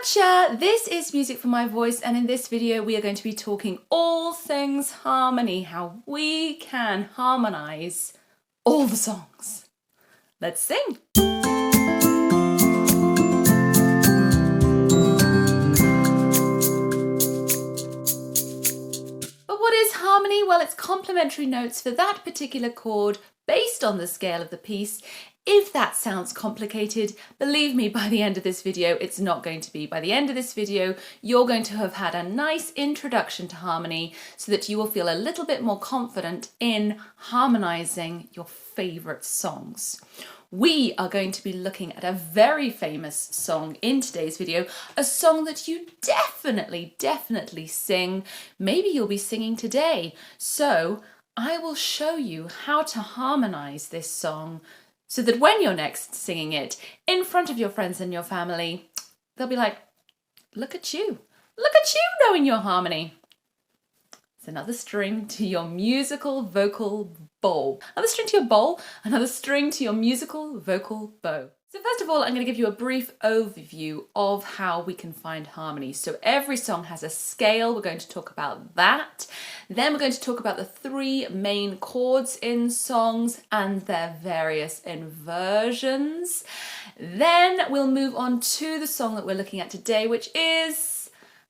Gotcha! This is Music for My Voice, and in this video we are going to be talking all things harmony, how we can harmonize all the songs. Let's sing! But what is harmony? Well, it's complementary notes for that particular chord based on the scale of the piece. If that sounds complicated, believe me, by the end of this video, it's not going to be. By the end of this video, you're going to have had a nice introduction to harmony so that you will feel a little bit more confident in harmonizing your favorite songs. We are going to be looking at a very famous song in today's video, a song that you definitely sing. Maybe you'll be singing today. So I will show you how to harmonize this song so that when you're next singing it in front of your friends and your family, they'll be like, look at you knowing your harmony. It's another string to your musical vocal bow. Another string to your bowl, another string to your musical vocal bow. So first of all, I'm going to give you a brief overview of how we can find harmony. So every song has a scale. We're going to talk about that. Then we're going to talk about the three main chords in songs and their various inversions. Then we'll move on to the song that we're looking at today, which is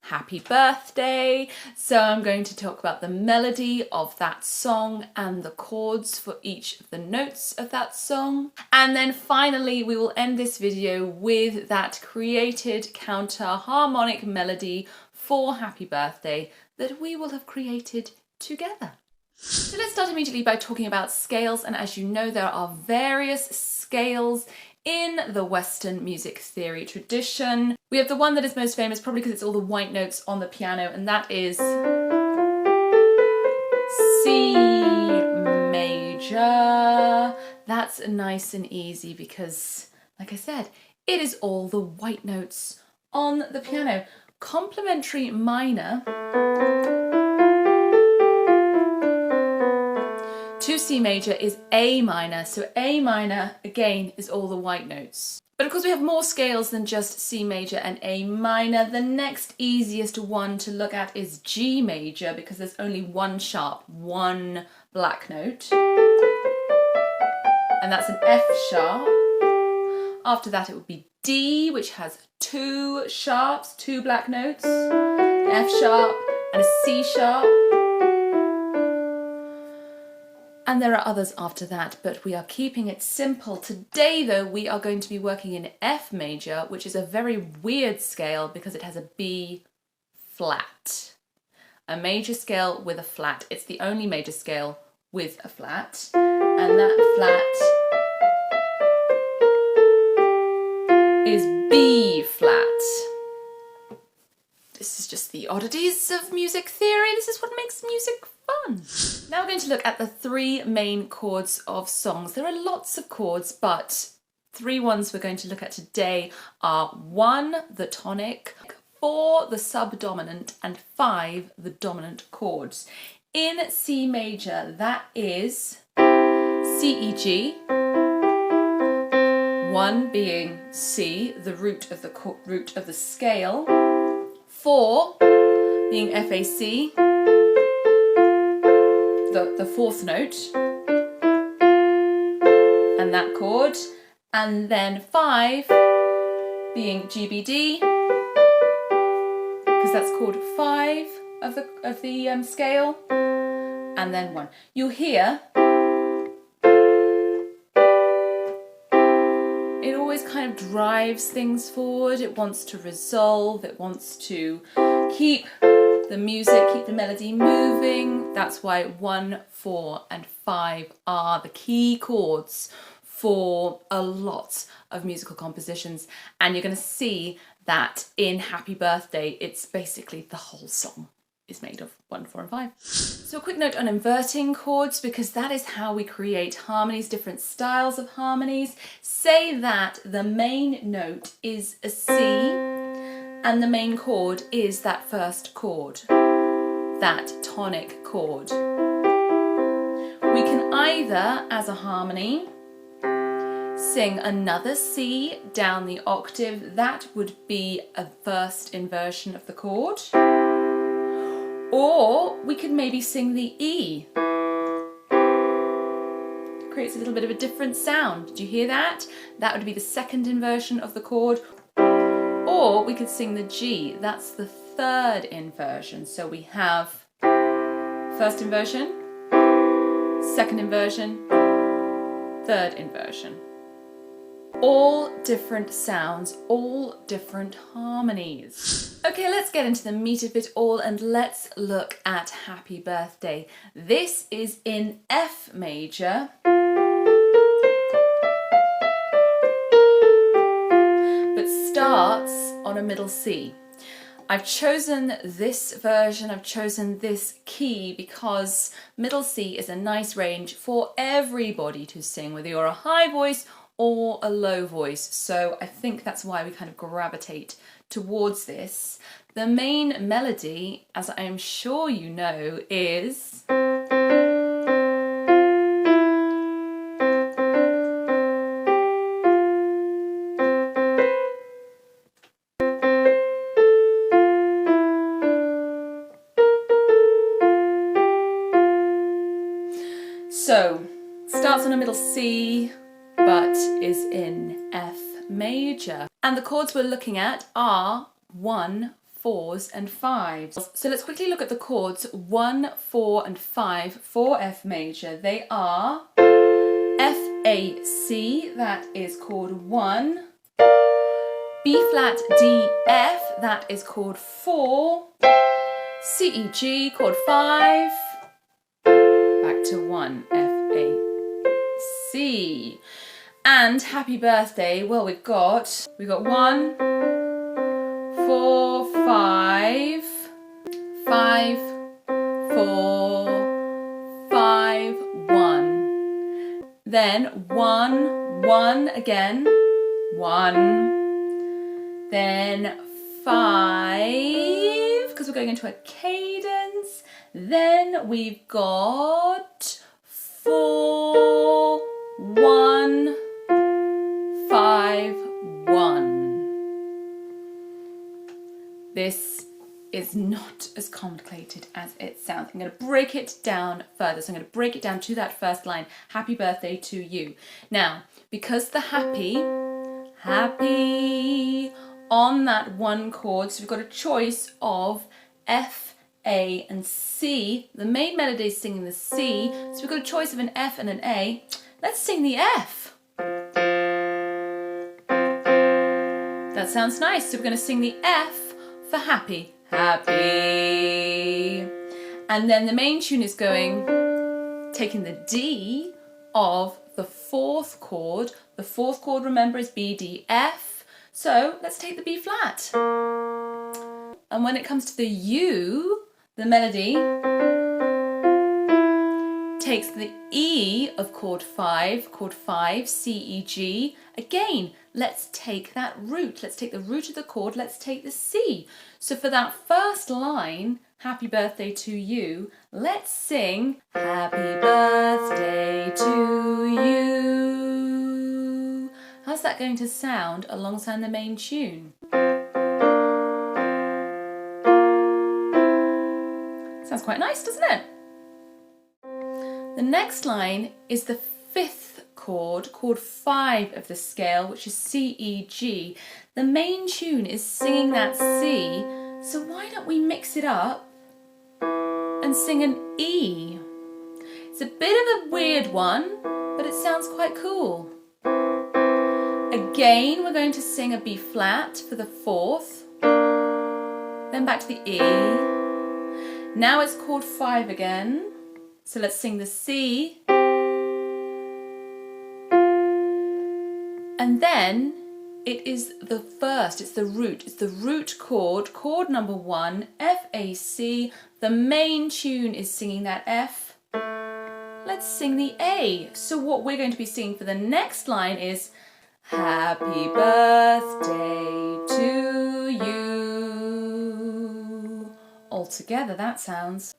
Happy Birthday. So I'm going to talk about the melody of that song and the chords for each of the notes of that song. And then finally, we will end this video with that created counter harmonic melody for Happy Birthday that we will have created together. So let's start immediately by talking about scales. And as you know, there are various scales in the Western music theory tradition. We have the one that is most famous, probably because it's all the white notes on the piano, and that is C major. That's nice and easy because, like I said, it is all the white notes on the piano. Complementary minor to C major is A minor, so A minor, again, is all the white notes. But of course we have more scales than just C major and A minor. The next easiest one to look at is G major because there's only one sharp, one black note. And that's an F sharp. After that it would be D, which has two sharps, two black notes, an F sharp and a C sharp. And there are others after that, but we are keeping it simple. Today, though, we are going to be working in F major, which is a very weird scale because it has a B flat. A major scale with a flat. It's the only major scale with a flat. And that flat is B flat. This is just the oddities of music theory. This is what makes music fun. Now we're going to look at the three main chords of songs. There are lots of chords, but three ones we're going to look at today are 1, the tonic, 4, the subdominant, and 5, the dominant chords. In C major, that is C, E, G, 1 being C, the root of the scale, 4 being F, A, C, the fourth note, and that chord, and then 5 being G, B, D, because that's chord 5 of the scale, and then 1. You'll hear it always kind of drives things forward. It wants to resolve, it wants to keep the music, keep the melody moving. That's why 1, 4 and 5 are the key chords for a lot of musical compositions. And you're going to see that in Happy Birthday, it's basically the whole song is made of 1, 4 and 5. So a quick note on inverting chords, because that is how we create harmonies, different styles of harmonies. Say that the main note is a C, and the main chord is that first chord, that tonic chord. We can either, as a harmony, sing another C down the octave. That would be a first inversion of the chord. Or we could maybe sing the E. It creates a little bit of a different sound. Did you hear that? That would be the second inversion of the chord. Or we could sing the G. That's the third inversion. So we have first inversion, second inversion, third inversion. All different sounds, all different harmonies. Okay, let's get into the meat of it all and let's look at Happy Birthday. This is in F major. But starts on a middle C. I've chosen this version, I've chosen this key because middle C is a nice range for everybody to sing, whether you're a high voice or a low voice. So I think that's why we kind of gravitate towards this. The main melody, as I'm sure you know, is so, starts on a middle C, but is in F major. And the chords we're looking at are 1, 4s and 5s. So let's quickly look at the chords 1, 4 and 5 for F major. They are F, A, C, that is chord 1, B flat, D, F, that is chord 4, C, E, G, chord 5, back to 1, F, A, C. And Happy Birthday, well, we've got 1, 4, 5, 5, 4, 5, 1. Then 1, 1 again, 1. Then 5, because we're going into a cadence. Then we've got 4, 1, 5, 1. This is not as complicated as it sounds. I'm going to break it down further. So I'm going to break it down to that first line, Happy Birthday to you. Now, because the happy on that one chord, so we've got a choice of F, A and C. The main melody is singing the C, so we've got a choice of an F and an A. Let's sing the F. That sounds nice. So we're going to sing the F for happy. Happy. And then the main tune is going, taking the D of the fourth chord. The fourth chord, remember, is B, D, F. So let's take the B flat. And when it comes to the U, the melody takes the E of chord 5, C, E, G. Again, let's take that root. Let's take the root of the chord, let's take the C. So for that first line, Happy Birthday to you, let's sing Happy Birthday to you. How's that going to sound alongside the main tune? Sounds quite nice, doesn't it? The next line is the fifth chord, chord 5 of the scale, which is C, E, G. The main tune is singing that C, so why don't we mix it up and sing an E? It's a bit of a weird one, but it sounds quite cool. Again, we're going to sing a B flat for the fourth, then back to the E. Now it's chord 5 again, so let's sing the C. And then it is the first, it's the root chord, chord number 1, F, A, C. The main tune is singing that F. Let's sing the A. So what we're going to be singing for the next line is Happy Birthday to you. All together, that sounds.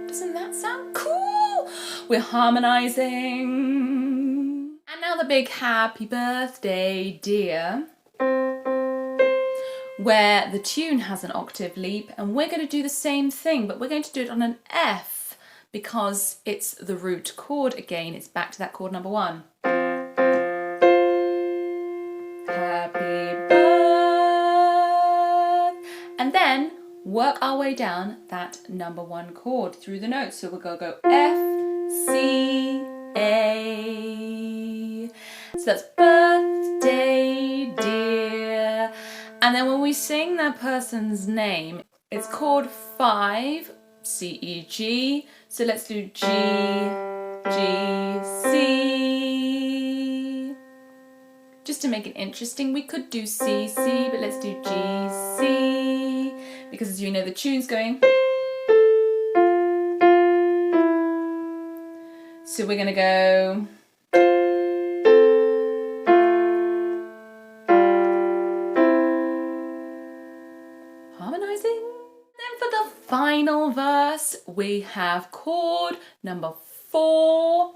Doesn't that sound cool? We're harmonizing. And now the big happy birthday, dear, where the tune has an octave leap, and we're going to do the same thing, but we're going to do it on an F because it's the root chord again. It's back to that chord number 1. Happy birthday. And then work our way down that number 1 chord through the notes. So we're going to go F, C, A. So that's birthday, dear. And then when we sing that person's name, it's chord 5, C, E, G. So let's do G, G, C. Just to make it interesting, we could do C, C, but let's do G, C. Because as you know, the tune's going. So we're going to go. Harmonizing. Then for the final verse, we have chord number 4.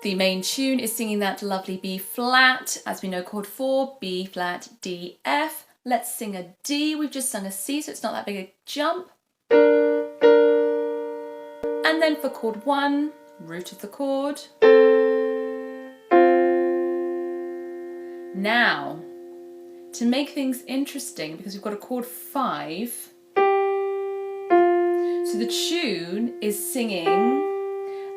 The main tune is singing that lovely B flat. As we know, chord 4, B flat, D, F. Let's sing a D. We've just sung a C, so it's not that big a jump. And then for chord 1, root of the chord. Now, to make things interesting, because we've got a chord 5, so the tune is singing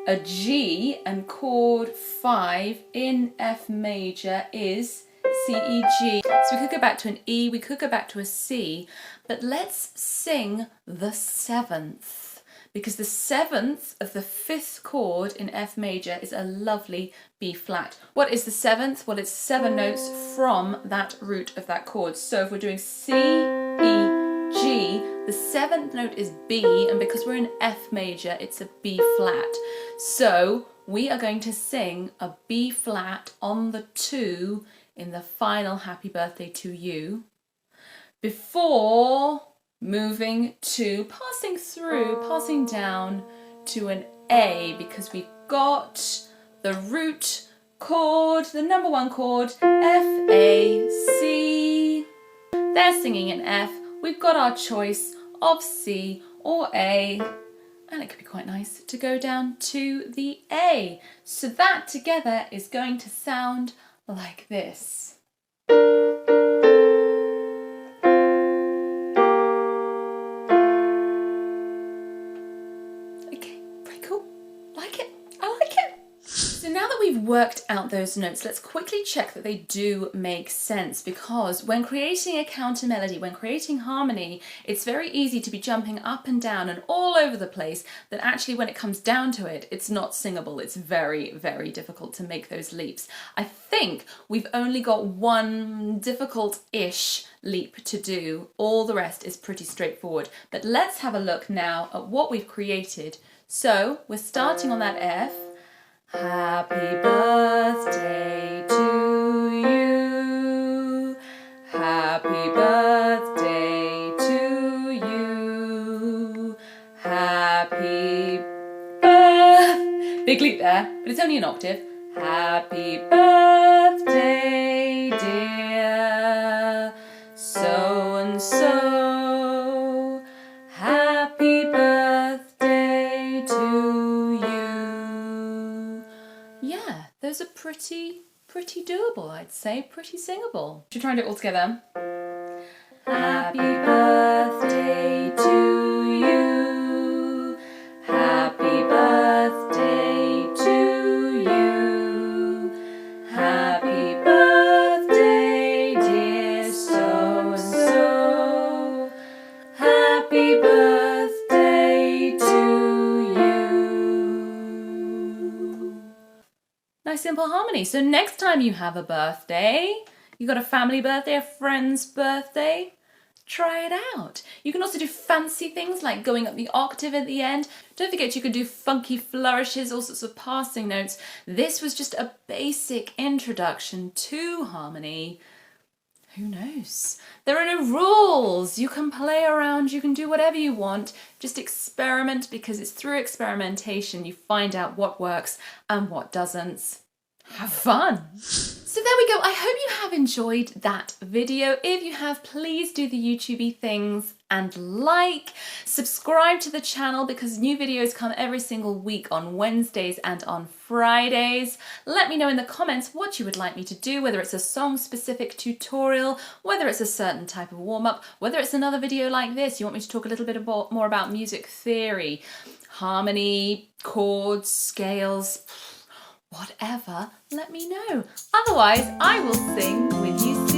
a G, and chord 5 in F major is C, E, G. So we could go back to an E, we could go back to a C, but let's sing the 7th, because the 7th of the 5th chord in F major is a lovely B flat. What is the 7th? Well, it's 7 notes from that root of that chord. So if we're doing C, E, G, the 7th note is B, and because we're in F major, it's a B flat. So we are going to sing a B flat on the 2 in the final happy birthday to you, before moving to passing down to an A, because we've got the root chord, the number 1 chord, F, A, C. They're singing in F. We've got our choice of C or A, and it could be quite nice to go down to the A. So that together is going to sound like this. Okay, pretty cool. Like it? I like it. So now that we've worked out those notes, let's quickly check that they do make sense, because when creating a counter melody, when creating harmony, it's very easy to be jumping up and down and all over the place, that actually when it comes down to it, it's not singable. It's very, very difficult to make those leaps. I think we've only got one difficult-ish leap to do. All the rest is pretty straightforward. But let's have a look now at what we've created. So we're starting on that F. Happy birthday to you. Happy birthday to you. Happy birthday. Big leap there, but it's only an octave. Happy birthday, dear so and so. Happy birthday to you. Yeah, those are pretty doable, I'd say, pretty singable. Should we try and do it all together? Happy birthday to you. Happy birthday to you. Happy birthday, dear so and so. Happy birthday to you. Nice simple harmony. So next time you have a birthday, you got a family birthday, a friend's birthday, try it out. You can also do fancy things like going up the octave at the end. Don't forget you can do funky flourishes, all sorts of passing notes. This was just a basic introduction to harmony. Who knows? There are no rules. You can play around, you can do whatever you want. Just experiment, because it's through experimentation you find out what works and what doesn't. Have fun! So there we go. I hope you have enjoyed that video. If you have, please do the YouTubey things and subscribe to the channel, because new videos come every single week on Wednesdays and on Fridays. Let me know in the comments what you would like me to do, whether it's a song-specific tutorial, whether it's a certain type of warm-up, whether it's another video like this. You want me to talk a little bit more about music theory, harmony, chords, scales, whatever, let me know. Otherwise, I will sing with you soon.